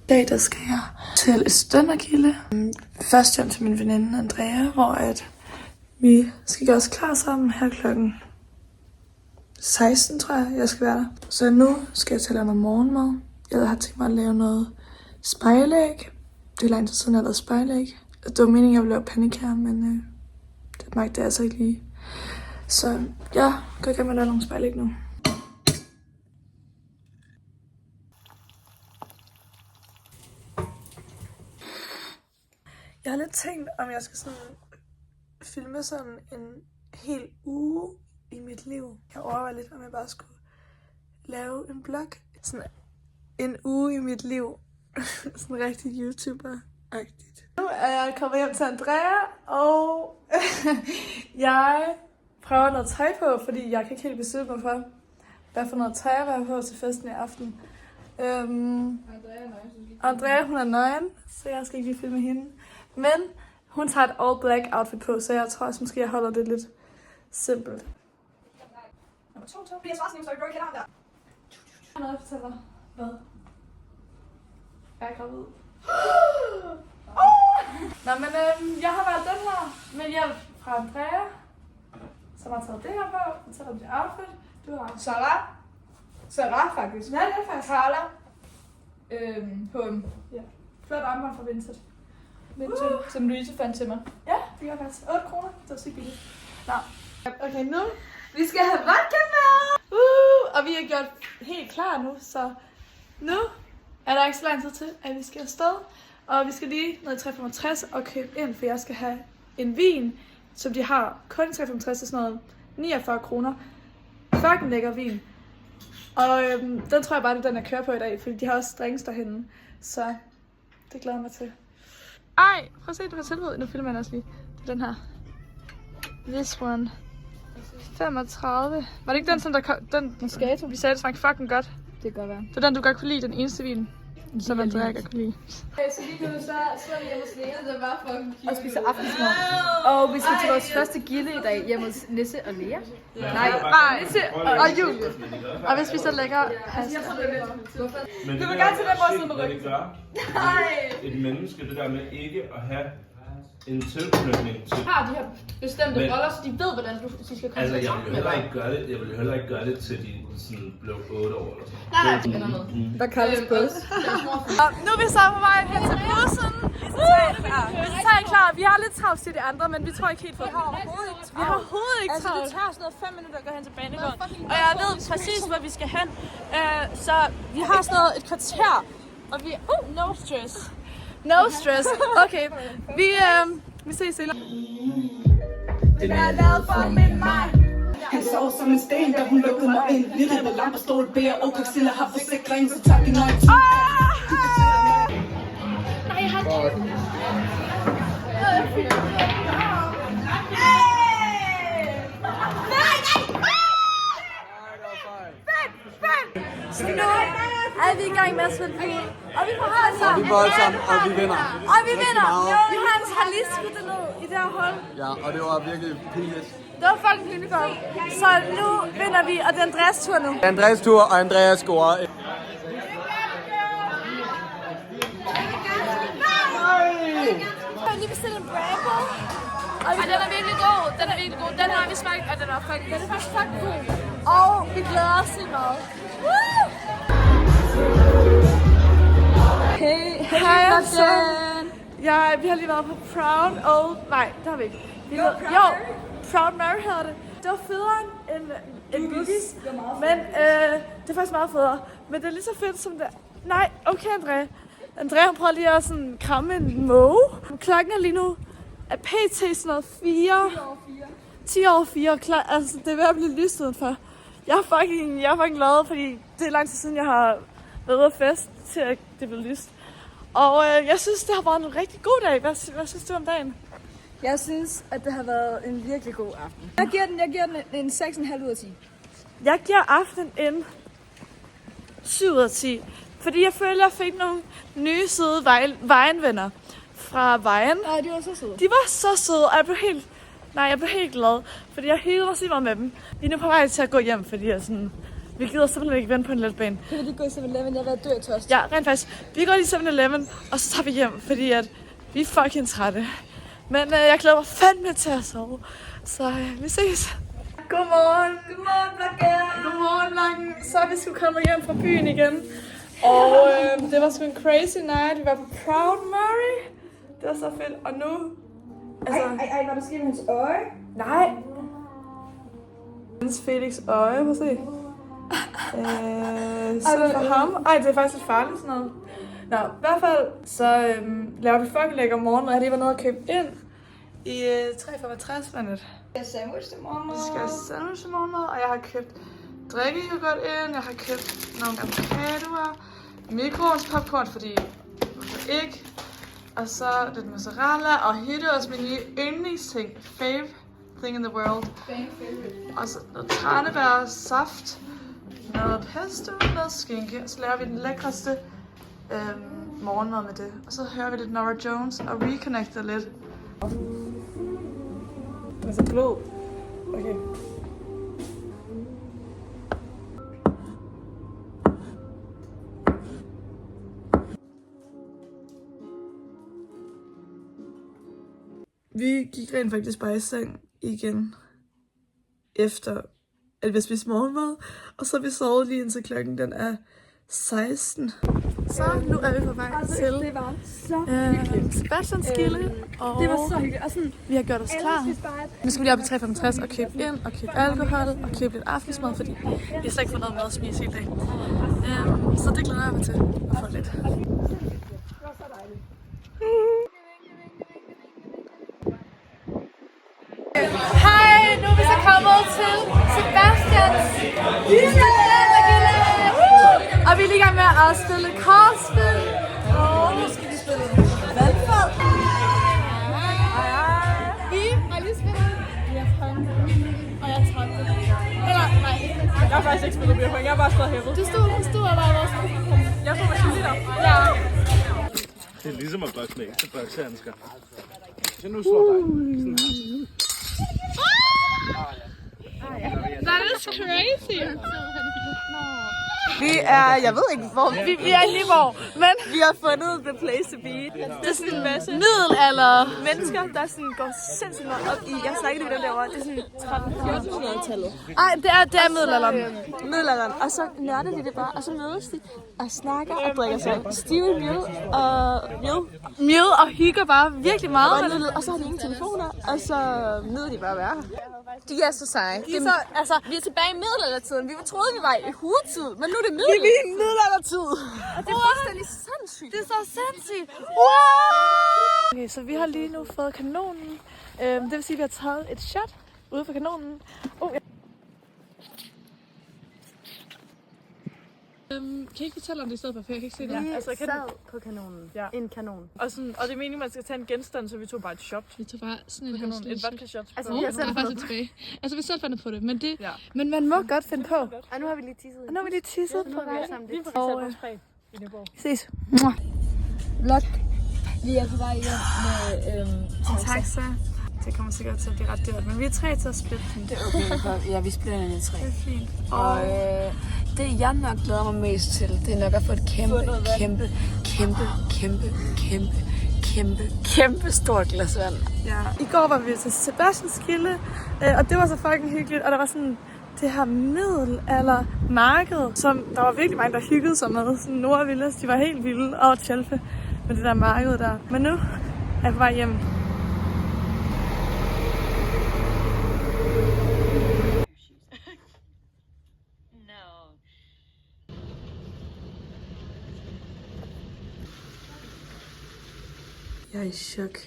I dag der skal jeg til et studentergilde. Først hjem til min veninde Andrea, hvor vi skal gøre os klar sammen her klokken 16, tror jeg skal være der. Så nu skal jeg til at lave noget morgenmad. Jeg har tænkt mig at lave noget spejlæg. Det er lang tid siden, jeg har lavet spejlæg. Det var meningen, at jeg ville lave pandekager, men det magte jeg altså ikke lige. Så jeg går i gang med at lave nogle spejlæg nu. Jeg har lidt tænkt, om jeg skal sådan filme sådan en hel uge i mit liv. Jeg overvejer lidt, om jeg bare skulle lave en vlog. Sådan en uge i mit liv. Sådan rigtig YouTuber-agtigt. Nu er jeg kommet hjem til Andrea, og jeg prøver noget tøj på, fordi jeg kan ikke helt beslutte mig for, hvad for noget tøj jeg vil have på til festen i aften. Andrea, hun er nøgen, så jeg skal ikke lige filme hende. Men hun tager et all black outfit på, så jeg tror også måske, jeg holder det lidt simpelt. Nummer 2, jeg svarer sådan, så jeg kender ham der. Jeg har noget at fortælle dig. Hvad? Jeg er gravid. Nå, men jeg har valgt den her med hjælp fra Andrea, som har taget det her på. Hun tager det outfit. Du har Sarah faktisk. Ja, det er faktisk Carla. På flot armbånd fra Vinted. Som Louise fandt til mig. Ja, det gør faktisk 8 kroner. Det var så billigt. Nå, okay, nu. Vi skal have vodka med! Og vi er gjort helt klar nu, så nu er der ikke så lang tid til, at vi skal afsted. Og vi skal lige ned i 365 og købe ind, for jeg skal have en vin, som de har kun i 365 til sådan noget 49 kroner. Fucking lækker vin. Og den tror jeg bare, det er den, jeg kører på i dag, fordi de har også drinks derhenne. Så det glæder jeg mig til. Ej, prøv at se, du har tilbud. Nu filmer jeg også lige. Det er den her. This one. 35. Var det ikke den, som der kom? Den Moscato? Vi sagde, det smagte fucking godt. Det kan godt være. Det er den, du godt kunne lide, den eneste vin, som Andrea godt kunne lide. Okay, så lige nu så er vi hjemme hos Lea, der var fucking cute. Og spiser aftensmad. Og vi skal til vores første gilde i dag hjemme hos Nisse og Lea. Nej, Nisse og Jul. Og vi spiser lækker pasta. Men Du vil gerne til den måde sidde med ryggen. Det gør et menneske, det der med ikke at have en tilknytning til... Har de her bestemte roller, så de ved, hvordan de skal komme altså, til jeg vil heller ikke gøre det. Jeg vil heller ikke gøre det til de sådan blev 8 år eller sådan. Nej, det ender med. Der kaldes bus. Nu er vi så på vej hen til bussen. Vi er klar. Vi har lidt travlt til de andre, men vi tror ikke helt på det. Vi har overhovedet ikke travlt. Altså, det tager sådan noget 5 minutter at gå hen til banegården. Og jeg ved præcis, hvor vi skal hen. Så vi har sådan noget et kvarter. Og vi no stress. No stress. Okay, vi ses senere. Den er lavet for min mig. Han sov som en sten, da hun lukkede mig ind. Vi redde lamper, stål, bære og koksiller har forsikring, så tak i nøje. Nej, jeg har Så nu er vi i gang med at spille bil. Og vi får holdt sammen. Vi får holdt sammen, og vi vinder. Og vi vinder. Johannes har lige skudt det ned i det her hul. Ja, og det var virkelig pinligt. Det var fucking pinligt godt. Så nu vinder vi, og det er Andreas tur nu. Andreas tur, og Andreas scorer. Jeg har lige bestilt en Bravo. Og den er virkelig god. Den har vi smagt, og den er faktisk fucking god. Og vi glæder os til meget. Hey, Hej, ja, vi har lige været på Proud Old... Nej, det har vi ikke. Proud Mary hedder det. Det var federe end Boogies, men det er faktisk meget federe. Men det er lige så fedt som det... Nej, okay, Andrea, hun prøver lige at sådan kramme en måge. Klokken er lige nu af pt. Sådan noget 10 over 4. Altså, det er ved at blive lyst udenfor. Jeg er fucking glad, fordi det er lang tid siden, jeg har været ude at fest, til at det blev lyst. Og jeg synes, det har været en rigtig god dag. Hvad synes du om dagen? Jeg synes, at det har været en virkelig god aften. Jeg giver den en 6,5 ud af 10. Jeg giver aftenen en 7 ud af 10. Fordi jeg føler, at jeg fik nogle nye søde vejenvenner fra Vejen. Nej, de var så søde. De var så søde, og jeg blev helt glad. Fordi jeg hyggede mig så meget med dem. Vi er nu på vej til at gå hjem, fordi jeg sådan... Vi gider simpelthen ikke vente på en letbane. Kan vi lige gå i 7-Eleven? Jeg har været død tørst. Ja, rent faktisk. Vi går lige 7-Eleven, og så tager vi hjem, fordi at vi er fucking trætte. Men jeg glæder mig fandme til at sove. Så vi ses. Godmorgen. Godmorgen, Blakke. Godmorgen, Blakken. Så er vi sgu kommet hjem fra byen igen. Og det var sgu en crazy night. Vi var på Proud Mary. Det var så fedt. Og nu... Altså... Ej, var der sket med hans øje? Nej. Hans Felix øje, prøv at se. Så for ham. Ej, det er faktisk lidt farligt sådan noget. Nå, i hvert fald, så laver vi fucking lækker morgenmad. Jeg har lige været nede og købt ind i 3,65 vandet. Jeg sandwich til morgenmad. Vi skal have sandwich til morgenmad, og jeg har købt drikkeyoghurt ind. Jeg har købt nogle avocadoer, mikroovnspopcorn, fordi hvorfor ikke? Og så lidt mozzarella og hitteost, min nye yndlingsting. Fave thing in the world. Og så noget tranebær, saft, noget pesto, noget skinke. Og så laver vi den lækreste morgenmad med det. Og så hører vi lidt Norah Jones og reconnecter lidt. Den er så blød. Okay. Vi gik rent faktisk bare i seng igen, efter at vi spiste morgenmad, og så har vi sovet lige indtil klokken den er 16. Så nu er vi på vej til Det var så hyggeligt. Sebastians Gilde, og Det var så hyggeligt. Og sådan, vi har gjort os klar. Nu skal vi lige op i 365 og købe ind, og købe alkohol, og købe lidt aftensmad, fordi vi har slet ikke fået noget mad at spise hele dagen. Så det glæder jeg mig til at få lidt. Hej, nu er vi så kommet til Sebastians Gilde! Og vi er lige i gang med at spille kortspil. Og nu skal vi spille vandfald. Vi har lige spillet beerpong, og jeg tabte. Eller nej, jeg har faktisk ikke spillet beerpong, jeg har bare stået hævet. Du stod og bare var sådan. Jeg stod med chili der. Ja. Det er ligesom at bokse med ægte boksehandsker. Så nu slår dig. That is crazy. Vi er, jeg ved ikke hvor, vi er i Nyborg, men vi har fundet the place to be. Det er sådan en masse middelalder mennesker, der sådan går sindssygt meget op i, jeg snakker lige med den derovre, det er sådan 1300-1400-tallet. Ej, det er middelalderen. Middelalderen, og så nørder de det bare, og så mødes de og snakker og drikker sig stive mjød og hygger bare virkelig meget. Og så har de ingen telefoner, og så nyder de bare at være her. De er så seje. Vi er tilbage i middelaldertiden. Vi troede, vi var i huretid, men nu er det middelaldertid. Og det er fuldstændig sindssygt. Det er så sindssygt. Wow! Okay, så vi har lige nu fået kanonen. Det vil sige, at vi har taget et shot ude fra kanonen. Kan I ikke fortælle om det i stedet for, for jeg kan ikke se det? Vi sad på kanonen. Ja. En kanon. Og det er meningen, at man skal tage en genstand, så vi tog bare et shot. Vi tog bare sådan en Kanon, et vodka shot. Altså, vi har selv faktisk tilbage. Altså, vi selv fandt på det, men det... Ja. Men man må godt finde på. Og nu har vi lige tisset. Og nu har vi lige tisset på vej. Og Ses. vlog. Vi er på vej hjem med Taxa. Det kommer sikkert til at blive ret dyrt, men vi er 3 til at splitte den. Det er okay. Ja, vi splitter den i 3. Det er fint. Og det jeg nok glæder mig mest til, det er nok at få et kæmpe stort glas vand. Ja. I går var vi til Sebastians Gilde, og det var så fucking hyggeligt, og der var sådan det her middelalder marked, som der var virkelig mange, der hyggede sig med. Sådan Nora og Villas, de var helt vilde og tjælpe med det der marked der. Men nu er jeg på vej hjem. Jeg er i chok.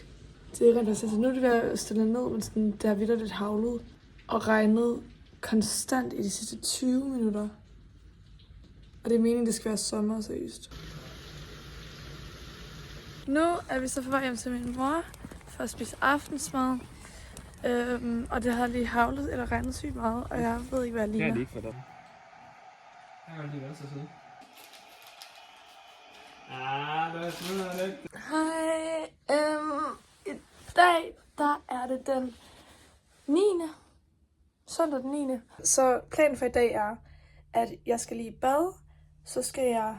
Det er rent faktisk, nu er det ved at stille ned, men sådan, det har vitterligt havlet og regnet konstant i de sidste 20 minutter. Og det er meningen, det skal være sommer, seriøst. Nu er vi så på vej hjem til min mor for at spise aftensmad. Og det har lige havlet eller regnet sygt meget, og jeg ved ikke, hvad jeg ligner. Det er ikke for dig. Jeg kan lige venstre side. Det smider lidt. Hej, i dag, der er det den 9. Søndag den 9. Så planen for i dag er, at jeg skal lige i bad, så skal jeg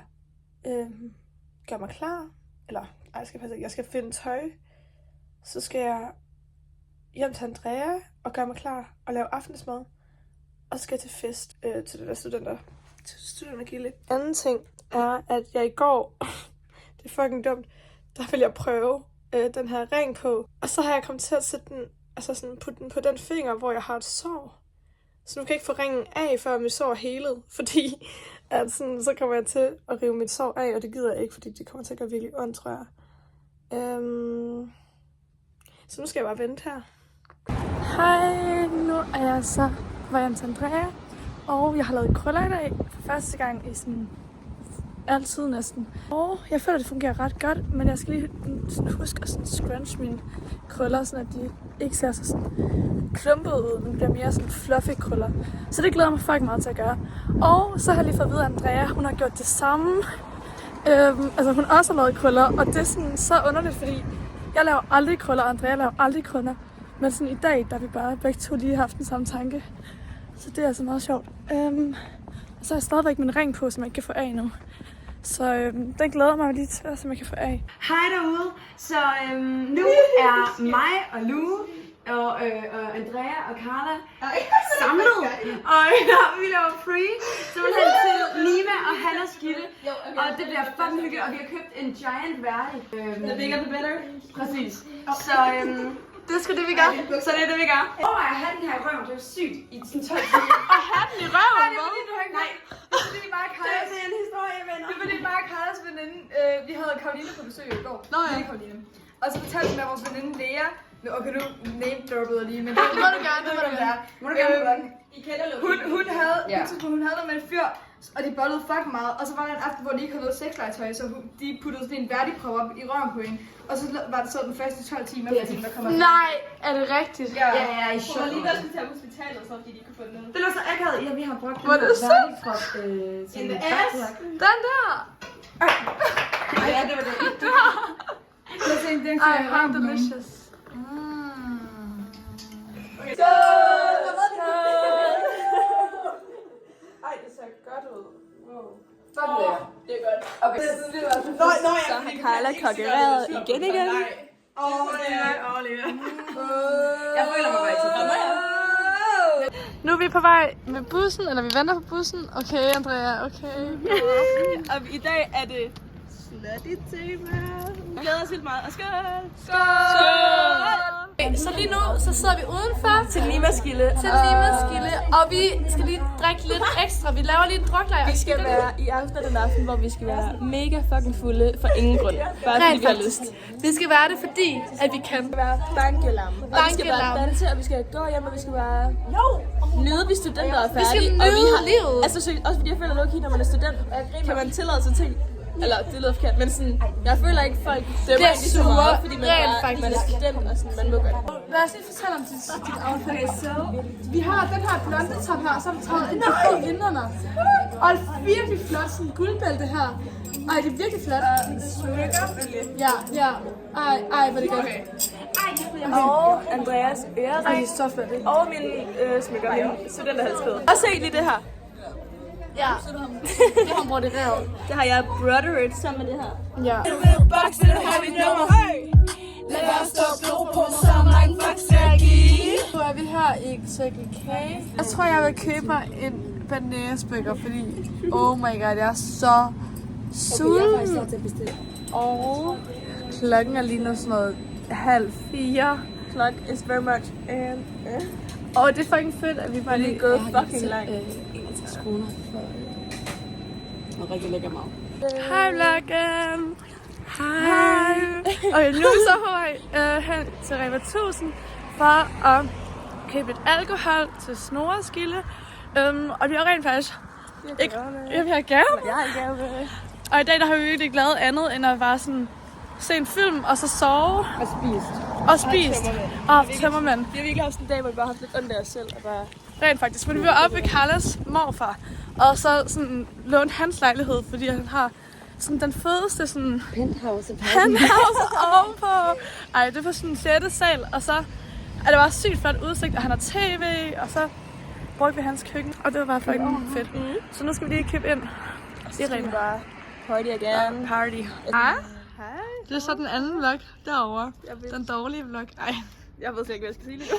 gøre mig klar, eller jeg skal finde tøj, så skal jeg hjem til Andrea og gøre mig klar og lave aftensmad, og så skal jeg til fest til det der studentergilde. Anden ting er, at jeg i går, det er fucking dumt, der vil jeg prøve den her ring på, og så har jeg kommet til at sætte den, altså sådan putte den på den finger, hvor jeg har et sår. Så nu kan jeg ikke få ringen af, før mit sår er helet, fordi at sådan, så kommer jeg til at rive mit sår af, og det gider jeg ikke, fordi det kommer til at gøre virkelig ondt, tror jeg. Så nu skal jeg bare vente her. Hej, nu er jeg så på vej til Andrea, og jeg har lavet krøller i dag for første gang i sådan altid næsten. Og jeg føler, at det fungerer ret godt, men jeg skal lige sådan huske at sådan scrunch mine krøller, så de ikke ser så sådan klumpet ud, men bliver mere sådan fluffy krøller. Så det glæder mig fucking meget til at gøre. Og så har jeg lige fået at vide, at Andrea, hun har gjort det samme. Altså hun også har lavet krøller, og det er sådan så underligt, fordi jeg laver aldrig krøller, og Andrea laver aldrig krøller. Men sådan i dag, der har vi bare begge to lige haft den samme tanke. Så det er altså meget sjovt. Og så har jeg stadigvæk min ring på, som jeg ikke kan få af nu. Så den glæder mig lige til, som jeg kan få af. Hej derude. Så nu er mig og Lou og Andrea og Carla samlet. Og vi laver free. Simpelthen til Nima og Hannas Gitte. Og det bliver fucking hyggeligt. Og vi har købt en giant værdig. The bigger the better. Præcis. Så det er sgu det, vi gør. Så det er det, vi gør. At have den her i røven, det er jo sygt i sådan 12 timer. Og have den i røven? Nej, det er fordi, du har ikke... Nej. Det er fordi, bare Carlas... Det er en historie, venner. Det er fordi, bare Carlas veninde... vi havde Karoline på besøg i går. Nå ja. Karoline. Og så fortalte vi med vores veninde Lea. Okay, nu name-droppede jeg lige, men... Det må du gerne, det må du gerne. I kender hun havde noget med en fyr, og de bollede fucking meget. Og så var der en aften, hvor de ikke havde noget sexlegetøj, så de puttede sådan en værdigprøve op i røven på hende. Og så var det så den første 12 timer, der kommer. Nej, er det rigtigt? Ja, i chok. Hun var lige været til hospitalet, så fordi de kunne få den ned. Det var så akavet. Ja, vi har brugt den der værdigprop til the ass. Den der! Ja, det var det. Jeg tænkte, den Ej, how delicious. Okay. Ej, det ser godt ud. Wow. Det er godt. Okay. Så har Carla kokkereret igen. Jeg føler mig bare ikke så godt. Nu er vi på vej med bussen, eller vi venter på bussen. Okay, Andrea, okay. Og i dag er det slutty tema. Vi glæder os helt meget. Og skål! Så lige nu, så sidder vi udenfor Til Nimas Gilde. og vi skal lige drikke lidt ekstra. Vi laver lige en druklejr. Vi skal være i aften den aften, hvor vi skal være mega fucking fulde for ingen grund. Bare fordi vi har lyst. Vi skal være det, fordi at vi kan. Vi skal være bankelam. Og vi skal bare danse, og vi skal gå hjem, og vi skal bare nyde, vi studenter er færdige. Vi skal nyde livet. Altså, også fordi jeg føler nok, når man er student, kan man tillade sig ting. Eller, det lyder forkert, men sådan, jeg føler ikke, folk dømmer ikke så meget, fordi man er student, og sådan, man må godt. Lad os lige fortælle om dit outfit. Så vi har den her blonde top her, og så har vi taget en af hinderne. Og et virkelig flot sådan guldbælte her. Ej, det er virkelig flot. Ja. Ej, hvor er det godt. Og Andreas ørering. Ej, så flot. Og min smykker, min studenterhalskæde. Og se lige det her. Ja, det har broderet. Det har jeg brothered sammen med det her. Ja. Nu er vi her i Circle K. Jeg tror, jeg vil købe mig en bananasburger, fordi oh my god, jeg er så sulten. Og klokken er lige nu sådan noget 3:30. Clock is very much and... Og det er fucking fedt, at vi bare lige gået fucking langt. 61 kroner for... Og rigtig lækker mad. Hej vloggen! Hej! Okay, nu er vi så på vej hen til Rema 1000 for at købe et alkohol til Snoreskilde. Og det er rent faktisk ikke... Jeg vil have gave. Jeg har en gave med. Og i dag der har vi virkelig ikke lavet andet end at bare sådan se en film og så sove. Og spist. Og tømmermænd. Vi har virkelig haft sådan en dag, hvor vi bare har haft lidt ondt af os selv. Og bare... Rent faktisk. Men vi var oppe ved Carlas morfar. Og så sådan lånte hans lejlighed, fordi han har sådan den fedeste sådan... Penthouse ovenpå. Ej, det var sådan en 6. sal. Og så er det bare sygt flot udsigt, og han har tv. Og så brugte vi hans køkken, og det var bare fucking fedt. Så nu skal vi lige købe ind. Det er bare Party again. party. Hej. Det er så den anden vlog derovre. Den dårlige vlog. Ej. Jeg ved slet ikke, hvad jeg skal sige lige nu.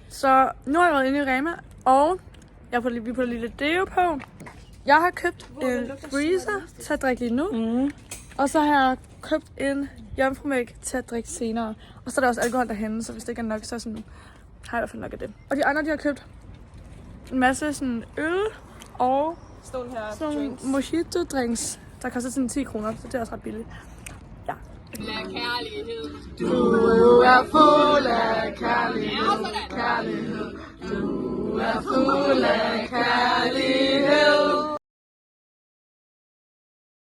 Så nu har jeg været inde i Rema, og vi putter lige lidt deo på. Jeg har købt en freezer til at drikke lige nu. Og så har jeg købt en jomfrumælk til at drikke senere. Og så er der også alkohol derhenne, så hvis det ikke er nok, så sådan, har jeg i hvert fald nok af det. Og de andre, de har købt en masse sådan øl og Stol her. sådan nogle mojito drinks, der koster sådan 10 kroner, så det er også ret billigt. Ja. Du er fuld af kærlighed. Du er fuld af kærlighed.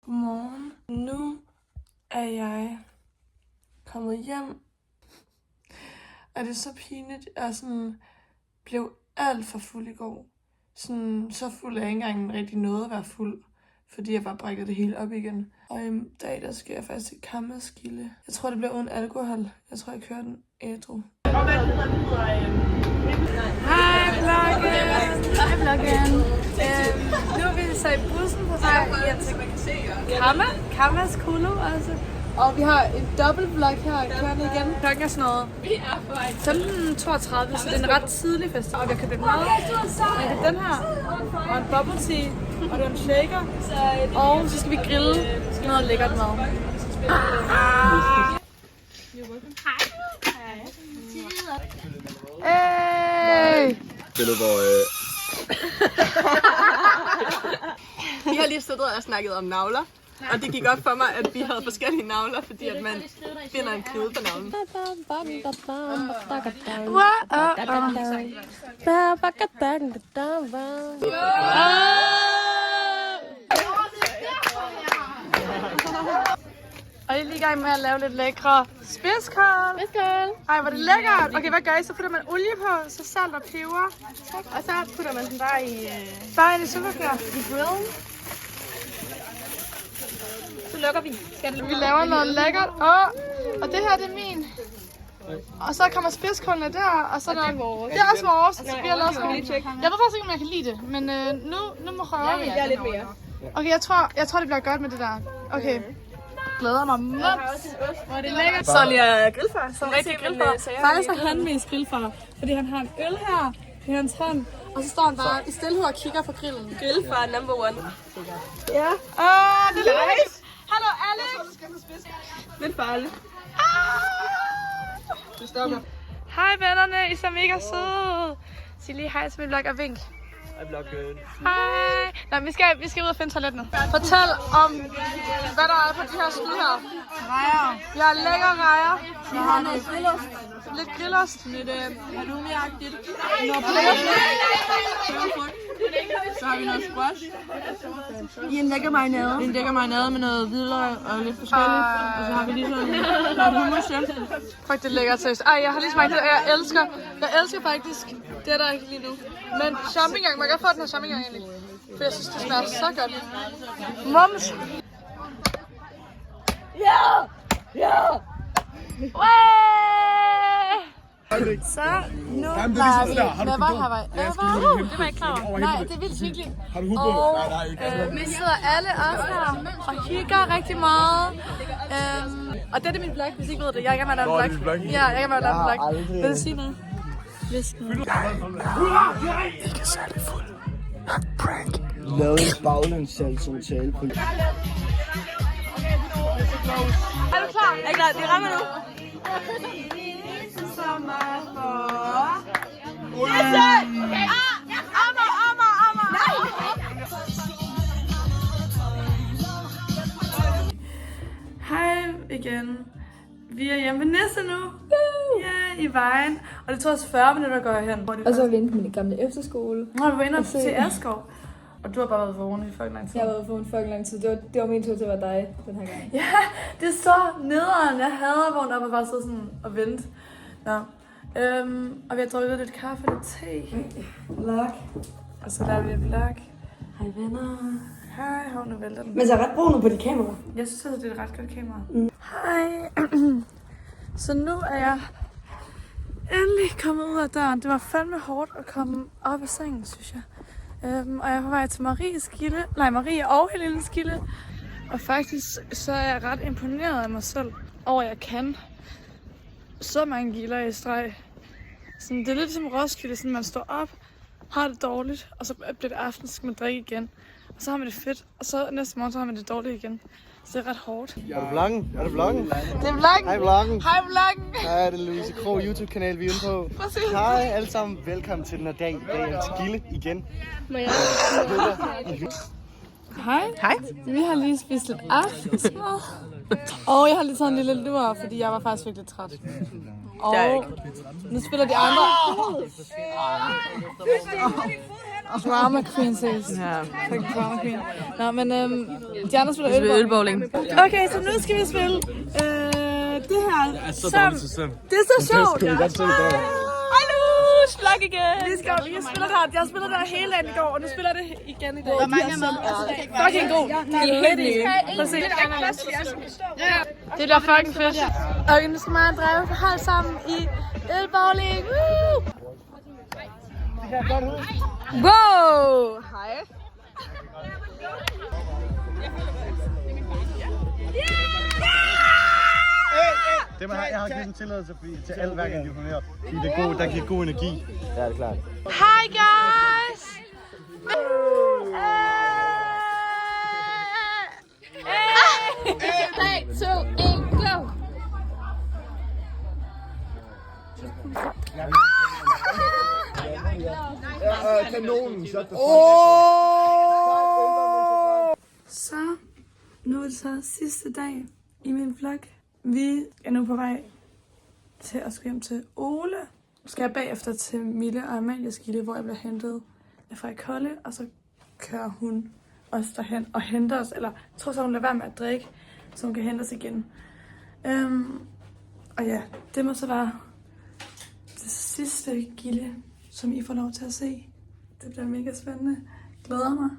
Godmorgen. Nu er jeg kommet hjem. Og det er så pinligt, at jeg sådan blev alt for fuld i går. Sådan, så fuld, at jeg ikke engang rigtig nåede at være fuld, fordi jeg bare brækkede det hele op igen. Og i dag, der skal jeg faktisk til Kammerskilde. Jeg tror, det bliver uden alkohol. Jeg tror, jeg kører den ædru. Hej, vloggen! Hej, vloggen! Nu er vi så i bussen på vej hjem til Kammerskilde også. Og vi har en dobbeltvlog her kørende igen. Klokken er sådan noget 15:32, så det er en ret tidlig festival. Og vi har købt en mad. Og det er den her. Og en bubble tea. Og det er en shaker. Og så skal vi grille noget lækkert mad. Hey! Billede, hvor... Vi har lige stået og snakket om navler. Og det gik op for mig, at vi havde forskellige navler, fordi at man finder en knude på navlen. Og jeg er lige i gang med at lave lidt lækre spidskål. Ej, hvor er det lækkert. Okay, hvad gør I? Så putter man olie på, så salt og peber. Og så putter man den bare i... Bare ind i superfjern. I grillen. Så lukker vi. Vi laver noget lækkert. Og det her, det er min. Og så kommer spidskålene der, og så er der... Det er også vores. Så vi har lavet sådan. Jeg ved faktisk ikke, om jeg kan lide det, men nu må prøve vi. Jeg er lidt mere. Okay, jeg tror, det bliver godt med det der. Okay. Glæder mig mums. Hvor er det lækkert. Sådan jeg er grillfar. Som rigtig grillfar. Faktisk er han mest grillfar, fordi han har en øl her i hans hånd. Og så står han bare i stillhed og kigger på grillen. Grillfar number 1. Ja. Det er lækkert. Hallo Alex. Lidt farligt. Du stopper. Hej vennerne, I er så mega søde. Sig lige hej til min vlog og vink. Hej, vloggen. Hej. Nej, vi skal ud og finde toilet nu. Fortæl om, hvad der er på de her skud her. Rejer. Vi har lækker rejer. Vi har noget grillost. Lidt grillost. Lidt halloumi-agtigt. Noget så har vi noget squash. I en lækker marinade. En lækker marinade med noget hvidløg og lidt forskelligt. Og så har vi lige sådan noget hummus. Fuck, det er lækkert, seriøst. Ej, jeg har lige smagt det, og jeg elsker faktisk det der ikke lige nu. Men champignon, man kan få den her champignon egentlig. For jeg synes, det smager så godt. Mums! Ja! Så nu leger vi Never Have I Ever. Det var jeg ikke klar over. Nej, det er vildt hyggeligt. Har du hudbånd? Og Nej, ikke. vi sidder alle os her og hygger rigtig meget. Og det er min vlog, hvis I ikke ved det. Jeg er ikke med at lave en vlog. Ja, jeg er ikke med at lave en vlog. Vil du sige noget? Visk noget. Ikke særlig fuld. Prank. Lavede en baglændssal som tale på. Er du klar? Er I klar? Det rammer nu. Hej igen. Vi er hjemme ved Nisse nu. Ja, i vejen. Og det tog os 40 minutter at gå hen. Og så vente med den gamle efterskole. Nå, vi var inde til Asgård. Og du har bare været vågen i fucking lang tid. Jeg har været vågen fucking lang tid. Det var min tur til at være dig den her gang. Ja, det er så nederen. Jeg hader at vågne op og bare sidde sådan og vente. Nå. Og vi har drukket lidt kaffe og lidt te. Vlog. Og så laver vi et vlog. Hej venner. Hej, hov, nu vælter den. Men så er ret brug på dit kamera. Jeg synes altså, det er et ret godt kamera. Hej. Så nu er jeg endelig kommet ud af døren. Det var fandme hårdt at komme op af sengen, synes jeg. Og jeg er på vej til Marie og Helenes Gilde. Og faktisk så er jeg ret imponeret af mig selv over, at jeg kan så mange gilder i streg. Sådan, det er lidt som Roskilde, sådan man står op, har det dårligt, og så bliver det aften, så skal man drikke igen. Og så har man det fedt, og så næste morgen så har man det dårligt igen. Så det er ret hårdt. Er du vloggen? Det er vloggen. Hej vloggen! Hej det er Louise Krog YouTube-kanal, vi er inde på. Præcis. Hej alle sammen, velkommen til den her dag. Dagen til Gilde igen. Hej. Vi har lige spist lidt aftensmad. Og jeg har lige taget en lille lur, fordi jeg var faktisk virkelig træt. Og nu spiller de andre. Drama Queen, ses. Ja. Drama Queen. Nå, men de andre spiller ølbowling. Okay, så nu skal vi spille det her. Det er så sjovt. Hej Lus, vlog igen. Vi spiller der. Jeg spillede der hele dagen i går, og nu spiller det igen i dag. Hvor mange er med? Fucking god. Det bliver fucking fedt. Okay, nu skal mig og Dreve holde sammen i ølbowling. Wow! Hej. Det jeg har givet en tilladelse til alle hver gang, de er her. Fordi det er god, der giver god energi. Ja, det er klart. Hi guys! 3, 2, 1, go! Kanonen, så Så, nu er det så sidste dag i min vlog. Vi er nu på vej til at skulle hjem til Ole. Skal jeg bagefter til Mille og Amalies Gilde, hvor jeg bliver hentet af Frederik Kolle, og så kører hun os derhen og henter os, eller jeg tror så hun lader være med at drikke, så hun kan hente os igen. Og ja, det må så være det sidste gilde, som I får lov til at se. Det bliver mega spændende. Glæder mig.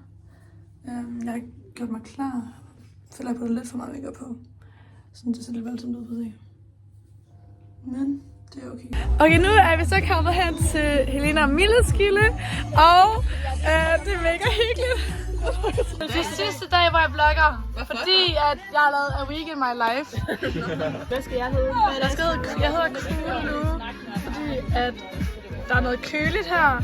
Jeg har gjort mig klar. Jeg føler, jeg putter lidt for meget makeup på. Sådan det ser lidt voldsomt ud på sig. Men det er okay. Okay, nu er vi så kommet hen til Helena og Milles Gilde. Og det er mega hyggeligt. Det er sidste dag, hvor jeg vlogger. Fordi at jeg har lavet A Week in My Life. Hvad skal jeg hedde? Jeg hedder Køle nu. Fordi at der er noget køligt her.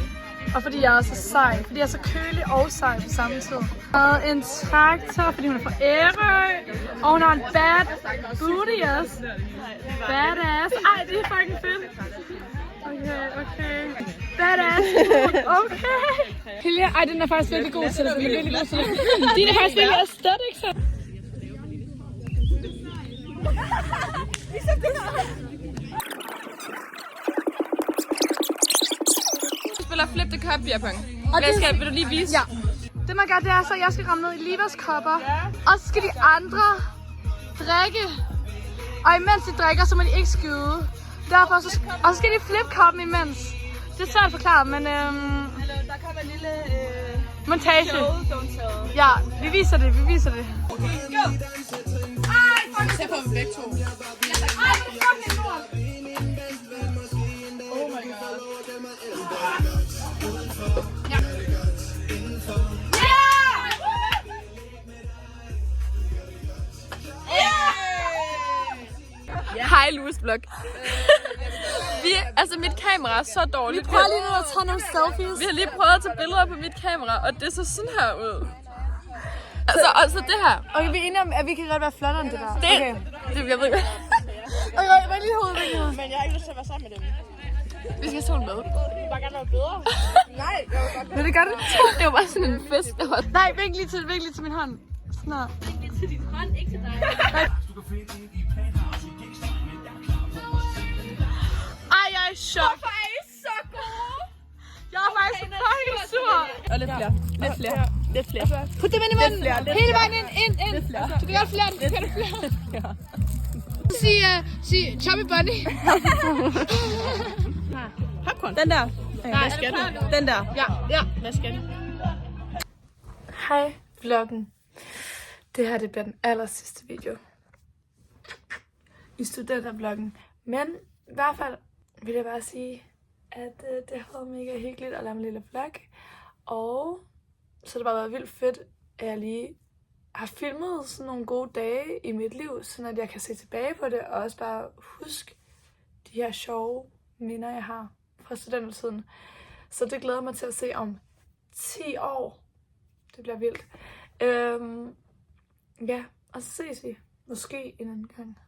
Og fordi jeg er så sej. Fordi jeg er så kølig og sej på samme tid. Og en traktor, fordi hun er fra Ærø. Og hun har en bad booty også. Badass. Ej, det er fucking fedt. Okay. Badass. Okay. Hilja, ej, den er faktisk virkelig god til det. Virkelig god til det. Din er faktisk virkelig aesthetic, så. Spiller Flip the Cup beer pong. Vil du lige vise? Ja. Det man gør, det er så, at jeg skal ramme ned i Livers kopper. Og så skal de andre drikke. Og imens de drikker, så må de ikke skyde. Derfor så, og så skal de flip koppen imens. Det er svært at forklare, men der kommer en lille montage. show, don't tell. Ja, vi viser det. Okay, go! Ej, fuck! Så får vi begge to. Ej, fucking lort! Oh my god. Hej Louis Vlog. Altså mit kamera er så dårligt. Vi prøver lige nu at tage nogle selfies. Vi har lige prøvet at tage billeder på mit kamera, og det ser sådan her ud. Altså, og så det her. Okay, vi er enige om, at vi kan godt være flottere end det der. Okay. Det jeg ved ikke. Okay, hvad lige hovedet? Men jeg har ikke lyst til at være sammen med dem. Vi skal stå med. Det vil bare gerne være bedre. Nej, jeg vil godt. Vil det godt? Det var bare sådan en fest. Der var... Nej, vink lige til min hånd. Sådan her. Vink lige til din hånd, ikke til dig. Ej, jeg er i chok. Hvorfor er I så gode? Jeg er faktisk fucking sur. Og lidt flere. Put dem ind i munden. Hele vejen ind. Du kan godt flere. Sig Chubby Bunny. Popcorn. Den der. Nej, Den der. Ja. Hvad skal det? Hej vloggen. Det her det bliver den aller sidste video i studentervloggen. Men i hvert fald vil jeg bare sige, at det har været mega hyggeligt at lave en lille vlog. Og så har det bare været vildt fedt, at jeg lige har filmet sådan nogle gode dage i mit liv, sådan at jeg kan se tilbage på det, og også bare huske de her sjove minder, jeg har fra studentertiden. Så det glæder mig til at se om 10 år. Det bliver vildt. Ja, og så ses vi måske en anden gang.